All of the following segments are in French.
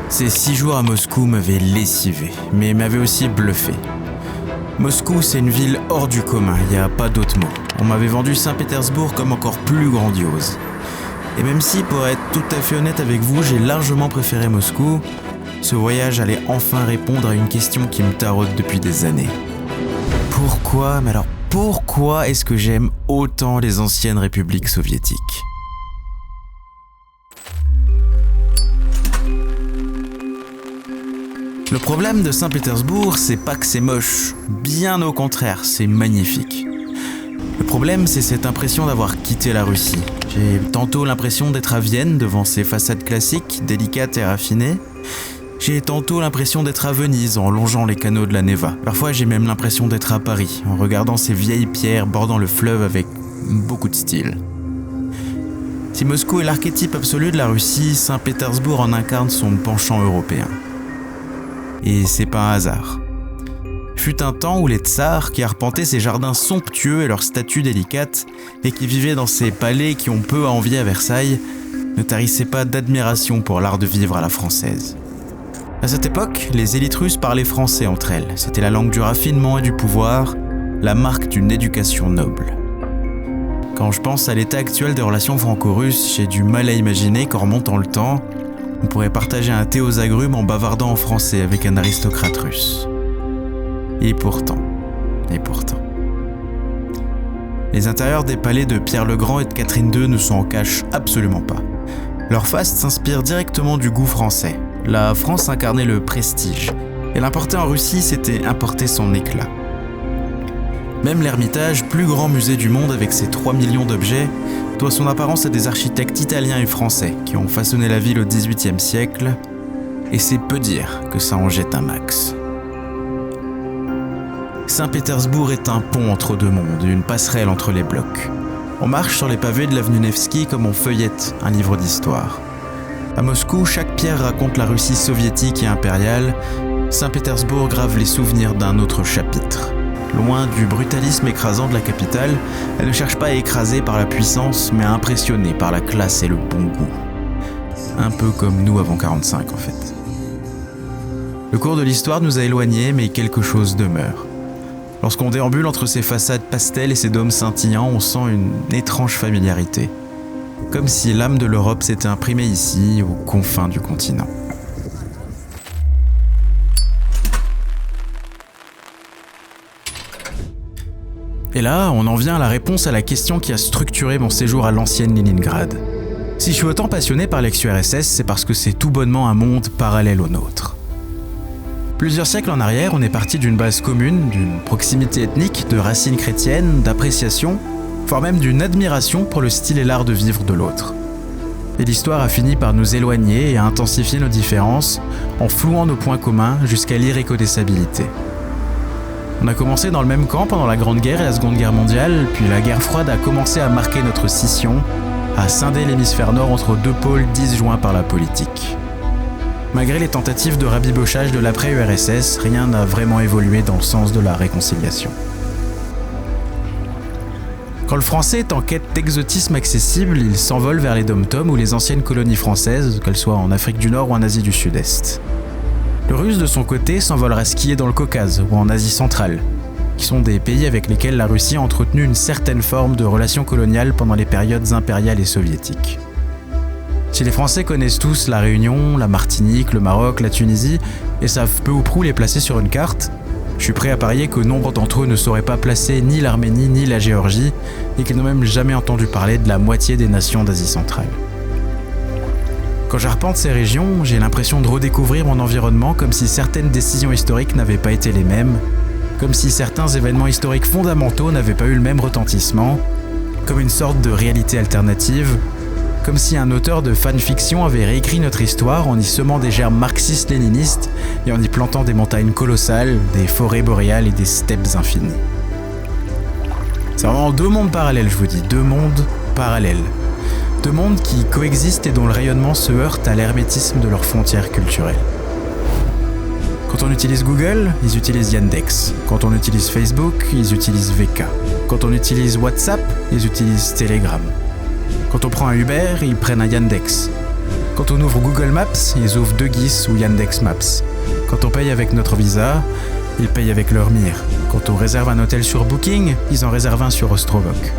Ces 6 jours à Moscou m'avaient lessivé, mais m'avaient aussi bluffé. Moscou, c'est une ville hors du commun, il n'y a pas d'autre mot. On m'avait vendu Saint-Pétersbourg comme encore plus grandiose. Et même si, pour être tout à fait honnête avec vous, j'ai largement préféré Moscou, ce voyage allait enfin répondre à une question qui me taraude depuis des années. Pourquoi est-ce que j'aime autant les anciennes républiques soviétiques ? Le problème de Saint-Pétersbourg, c'est pas que c'est moche, bien au contraire, c'est magnifique. Le problème, c'est cette impression d'avoir quitté la Russie. J'ai tantôt l'impression d'être à Vienne devant ses façades classiques, délicates et raffinées. J'ai tantôt l'impression d'être à Venise en longeant les canaux de la Neva. Parfois, j'ai même l'impression d'être à Paris en regardant ces vieilles pierres bordant le fleuve avec beaucoup de style. Si Moscou est l'archétype absolu de la Russie, Saint-Pétersbourg en incarne son penchant européen. Et c'est pas un hasard. Fut un temps où les tsars, qui arpentaient ces jardins somptueux et leurs statues délicates, et qui vivaient dans ces palais qui ont peu à envier à Versailles, ne tarissaient pas d'admiration pour l'art de vivre à la française. À cette époque, les élites russes parlaient français entre elles. C'était la langue du raffinement et du pouvoir, la marque d'une éducation noble. Quand je pense à l'état actuel des relations franco-russes, j'ai du mal à imaginer qu'en remontant le temps, on pourrait partager un thé aux agrumes en bavardant en français avec un aristocrate russe. Et pourtant. Les intérieurs des palais de Pierre le Grand et de Catherine II ne s'en cachent absolument pas. Leur faste s'inspire directement du goût français. La France incarnait le prestige, et l'importer en Russie, c'était importer son éclat. Même l'Ermitage, plus grand musée du monde avec ses 3 millions d'objets, doit son apparence à des architectes italiens et français qui ont façonné la ville au XVIIIe siècle, et c'est peu dire que ça en jette un max. Saint-Pétersbourg est un pont entre deux mondes, une passerelle entre les blocs. On marche sur les pavés de l'avenue Nevski comme on feuillette un livre d'histoire. À Moscou, chaque pierre raconte la Russie soviétique et impériale. Saint-Pétersbourg grave les souvenirs d'un autre chapitre. Loin du brutalisme écrasant de la capitale, elle ne cherche pas à écraser par la puissance, mais à impressionner par la classe et le bon goût. Un peu comme nous avant 45 en fait. Le cours de l'histoire nous a éloignés, mais quelque chose demeure. Lorsqu'on déambule entre ces façades pastel et ces dômes scintillants, on sent une étrange familiarité. Comme si l'âme de l'Europe s'était imprimée ici, aux confins du continent. Et là, on en vient à la réponse à la question qui a structuré mon séjour à l'ancienne Leningrad. Si je suis autant passionné par l'ex-URSS, c'est parce que c'est tout bonnement un monde parallèle au nôtre. Plusieurs siècles en arrière, on est parti d'une base commune, d'une proximité ethnique, de racines chrétiennes, d'appréciation, voire même d'une admiration pour le style et l'art de vivre de l'autre. Et l'histoire a fini par nous éloigner et à intensifier nos différences, en flouant nos points communs jusqu'à l'irréconciliabilité. On a commencé dans le même camp pendant la Grande Guerre et la Seconde Guerre mondiale, puis la guerre froide a commencé à marquer notre scission, à scinder l'hémisphère nord entre deux pôles disjoints par la politique. Malgré les tentatives de rabibochage de l'après-URSS, rien n'a vraiment évolué dans le sens de la réconciliation. Quand le français est en quête d'exotisme accessible, il s'envole vers les dom-toms ou les anciennes colonies françaises, qu'elles soient en Afrique du Nord ou en Asie du Sud-Est. Le russe, de son côté, s'envolera skier dans le Caucase ou en Asie centrale, qui sont des pays avec lesquels la Russie a entretenu une certaine forme de relation coloniale pendant les périodes impériales et soviétiques. Si les Français connaissent tous la Réunion, la Martinique, le Maroc, la Tunisie, et savent peu ou prou les placer sur une carte, je suis prêt à parier que nombre d'entre eux ne sauraient pas placer ni l'Arménie ni la Géorgie, et qu'ils n'ont même jamais entendu parler de la moitié des nations d'Asie centrale. Quand j'arpente ces régions, j'ai l'impression de redécouvrir mon environnement comme si certaines décisions historiques n'avaient pas été les mêmes, comme si certains événements historiques fondamentaux n'avaient pas eu le même retentissement, comme une sorte de réalité alternative, comme si un auteur de fanfiction avait réécrit notre histoire en y semant des germes marxistes-léninistes et en y plantant des montagnes colossales, des forêts boréales et des steppes infinies. C'est vraiment deux mondes parallèles, je vous dis, deux mondes parallèles. Deux mondes qui coexistent et dont le rayonnement se heurte à l'hermétisme de leurs frontières culturelles. Quand on utilise Google, ils utilisent Yandex. Quand on utilise Facebook, ils utilisent VK. Quand on utilise WhatsApp, ils utilisent Telegram. Quand on prend un Uber, ils prennent un Yandex. Quand on ouvre Google Maps, ils ouvrent DeGuice ou Yandex Maps. Quand on paye avec notre Visa, ils payent avec leur Mir. Quand on réserve un hôtel sur Booking, ils en réservent un sur Ostrovoc.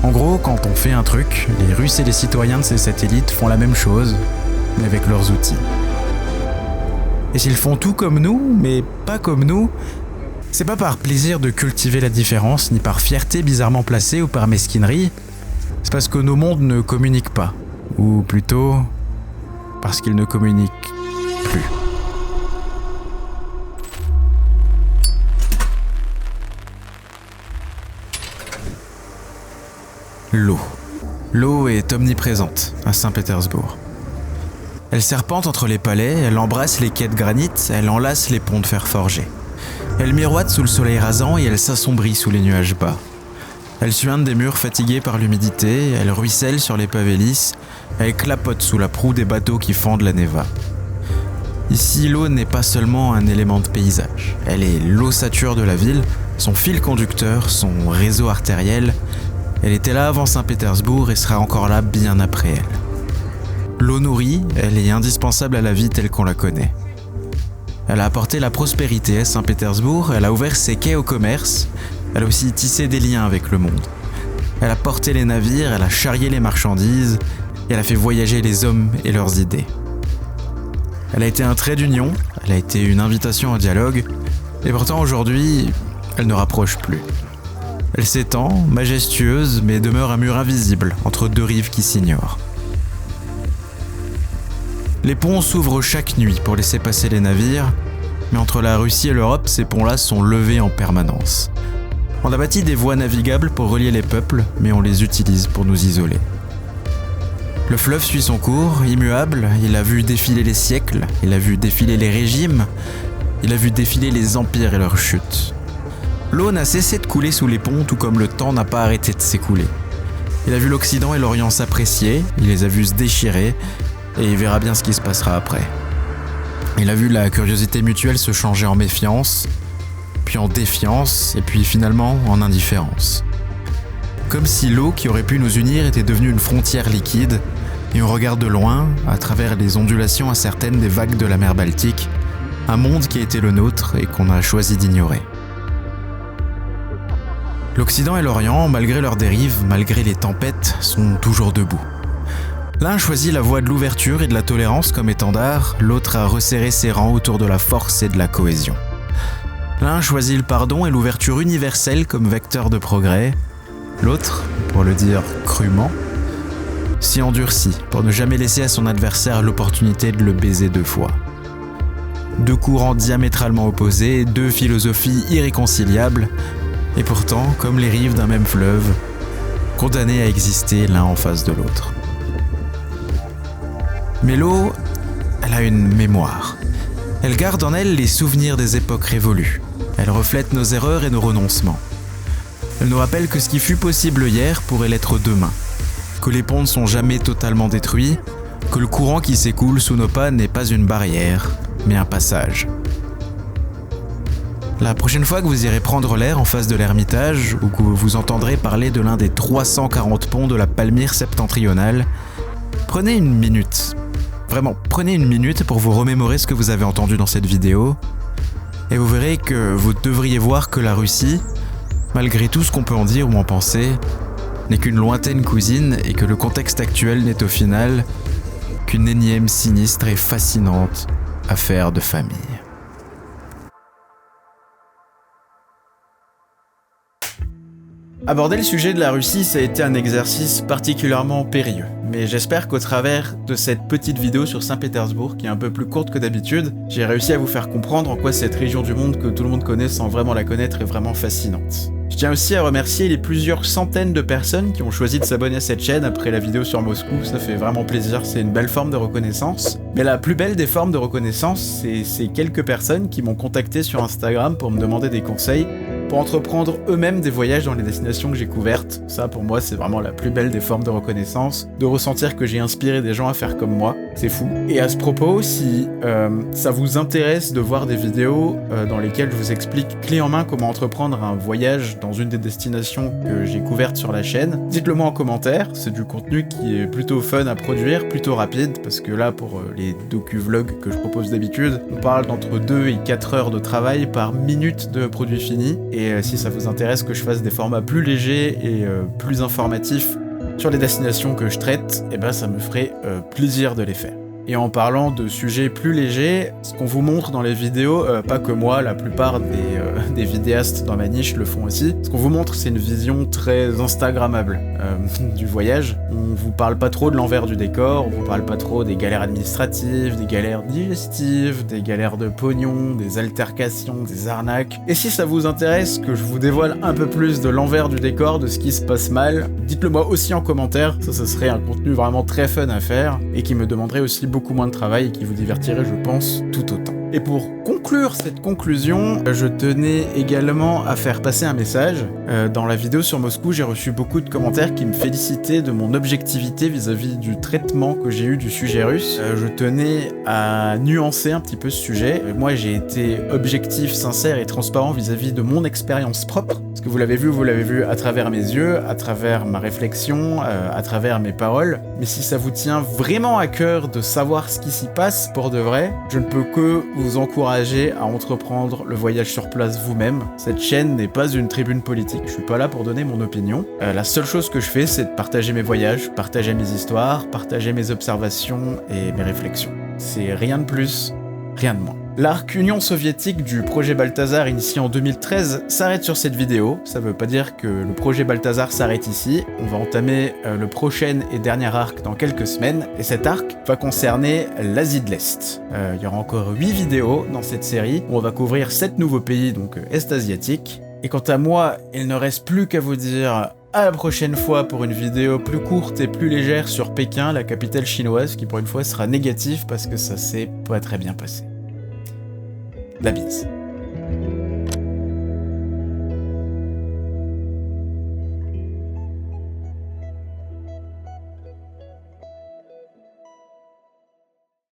En gros, quand on fait un truc, les Russes et les citoyens de ces satellites font la même chose, mais avec leurs outils. Et s'ils font tout comme nous, mais pas comme nous, c'est pas par plaisir de cultiver la différence, ni par fierté bizarrement placée ou par mesquinerie, c'est parce que nos mondes ne communiquent pas, ou plutôt parce qu'ils ne communiquent plus. L'eau. L'eau est omniprésente à Saint-Pétersbourg. Elle serpente entre les palais, elle embrasse les quais de granit, elle enlace les ponts de fer forgés. Elle miroite sous le soleil rasant et elle s'assombrit sous les nuages bas. Elle suinte des murs fatigués par l'humidité, elle ruisselle sur les pavés lisses, elle clapote sous la proue des bateaux qui fendent la Neva. Ici, l'eau n'est pas seulement un élément de paysage, elle est l'ossature de la ville, son fil conducteur, son réseau artériel. Elle était là avant Saint-Pétersbourg et sera encore là bien après elle. L'eau nourrit, elle est indispensable à la vie telle qu'on la connaît. Elle a apporté la prospérité à Saint-Pétersbourg, elle a ouvert ses quais au commerce, elle a aussi tissé des liens avec le monde. Elle a porté les navires, elle a charrié les marchandises, et elle a fait voyager les hommes et leurs idées. Elle a été un trait d'union, elle a été une invitation au dialogue, et pourtant aujourd'hui, elle ne rapproche plus. Elle s'étend, majestueuse, mais demeure un mur invisible entre deux rives qui s'ignorent. Les ponts s'ouvrent chaque nuit pour laisser passer les navires, mais entre la Russie et l'Europe, ces ponts-là sont levés en permanence. On a bâti des voies navigables pour relier les peuples, mais on les utilise pour nous isoler. Le fleuve suit son cours, immuable, il a vu défiler les siècles, il a vu défiler les régimes, il a vu défiler les empires et leurs chutes. L'eau n'a cessé de couler sous les ponts, tout comme le temps n'a pas arrêté de s'écouler. Il a vu l'Occident et l'Orient s'apprécier, il les a vus se déchirer, et il verra bien ce qui se passera après. Il a vu la curiosité mutuelle se changer en méfiance, puis en défiance, et puis finalement en indifférence. Comme si l'eau qui aurait pu nous unir était devenue une frontière liquide, et on regarde de loin, à travers les ondulations incertaines des vagues de la mer Baltique, un monde qui a été le nôtre et qu'on a choisi d'ignorer. L'Occident et l'Orient, malgré leurs dérives, malgré les tempêtes, sont toujours debout. L'un choisit la voie de l'ouverture et de la tolérance comme étendard, l'autre a resserré ses rangs autour de la force et de la cohésion. L'un choisit le pardon et l'ouverture universelle comme vecteur de progrès, l'autre, pour le dire crûment, s'y endurcit pour ne jamais laisser à son adversaire l'opportunité de le baiser deux fois. Deux courants diamétralement opposés, deux philosophies irréconciliables, et pourtant, comme les rives d'un même fleuve, condamnés à exister l'un en face de l'autre. Mais l'eau, elle a une mémoire. Elle garde en elle les souvenirs des époques révolues. Elle reflète nos erreurs et nos renoncements. Elle nous rappelle que ce qui fut possible hier pourrait l'être demain. Que les ponts ne sont jamais totalement détruits. Que le courant qui s'écoule sous nos pas n'est pas une barrière, mais un passage. La prochaine fois que vous irez prendre l'air en face de l'Ermitage, ou que vous entendrez parler de l'un des 340 ponts de la Palmyre septentrionale, prenez une minute. Vraiment, prenez une minute pour vous remémorer ce que vous avez entendu dans cette vidéo, et vous verrez que vous devriez voir que la Russie, malgré tout ce qu'on peut en dire ou en penser, n'est qu'une lointaine cousine et que le contexte actuel n'est au final qu'une énième sinistre et fascinante affaire de famille. Aborder le sujet de la Russie, ça a été un exercice particulièrement périlleux. Mais j'espère qu'au travers de cette petite vidéo sur Saint-Pétersbourg, qui est un peu plus courte que d'habitude, j'ai réussi à vous faire comprendre en quoi cette région du monde que tout le monde connaît sans vraiment la connaître est vraiment fascinante. Je tiens aussi à remercier les plusieurs centaines de personnes qui ont choisi de s'abonner à cette chaîne après la vidéo sur Moscou, ça fait vraiment plaisir, c'est une belle forme de reconnaissance. Mais la plus belle des formes de reconnaissance, c'est ces quelques personnes qui m'ont contacté sur Instagram pour me demander des conseils, pour entreprendre eux-mêmes des voyages dans les destinations que j'ai couvertes. Ça, pour moi, c'est vraiment la plus belle des formes de reconnaissance, de ressentir que j'ai inspiré des gens à faire comme moi. C'est fou. Et à ce propos, si ça vous intéresse de voir des vidéos dans lesquelles je vous explique clé en main comment entreprendre un voyage dans une des destinations que j'ai couvertes sur la chaîne, dites-le moi en commentaire. C'est du contenu qui est plutôt fun à produire, plutôt rapide, parce que là, pour les docu-vlogs que je propose d'habitude, on parle d'entre 2 et 4 heures de travail par minute de produit fini. Et si ça vous intéresse que je fasse des formats plus légers et plus informatifs sur les destinations que je traite, eh ben ça me ferait plaisir de les faire. Et en parlant de sujets plus légers, ce qu'on vous montre dans les vidéos, pas que moi, la plupart des vidéastes dans ma niche le font aussi, ce qu'on vous montre c'est une vision très instagrammable du voyage. On vous parle pas trop de l'envers du décor, on vous parle pas trop des galères administratives, des galères digestives, des galères de pognon, des altercations, des arnaques. Et si ça vous intéresse que je vous dévoile un peu plus de l'envers du décor, de ce qui se passe mal, dites-le moi aussi en commentaire, ça serait un contenu vraiment très fun à faire, et qui me demanderait aussi beaucoup moins de travail et qui vous divertirait, je pense, tout autant. Et pour conclure cette conclusion, je tenais également à faire passer un message. Dans la vidéo sur Moscou, j'ai reçu beaucoup de commentaires qui me félicitaient de mon objectivité vis-à-vis du traitement que j'ai eu du sujet russe. Je tenais à nuancer un petit peu ce sujet. Moi, j'ai été objectif, sincère et transparent vis-à-vis de mon expérience propre. Parce que vous l'avez vu à travers mes yeux, à travers ma réflexion, à travers mes paroles. Mais si ça vous tient vraiment à cœur de savoir ce qui s'y passe pour de vrai, je ne peux que vous encourager à entreprendre le voyage sur place vous-même. Cette chaîne n'est pas une tribune politique, je suis pas là pour donner mon opinion. La seule chose que je fais, c'est de partager mes voyages, partager mes histoires, partager mes observations et mes réflexions. C'est rien de plus, rien de moins. L'arc Union soviétique du projet Balthazar initié en 2013 s'arrête sur cette vidéo. Ça veut pas dire que le projet Balthazar s'arrête ici. On va entamer le prochain et dernier arc dans quelques semaines. Et cet arc va concerner l'Asie de l'Est. Il y aura encore 8 vidéos dans cette série où on va couvrir 7 nouveaux pays, donc est-asiatiques. Et quant à moi, il ne reste plus qu'à vous dire à la prochaine fois pour une vidéo plus courte et plus légère sur Pékin, la capitale chinoise, qui pour une fois sera négative parce que ça s'est pas très bien passé. La bise.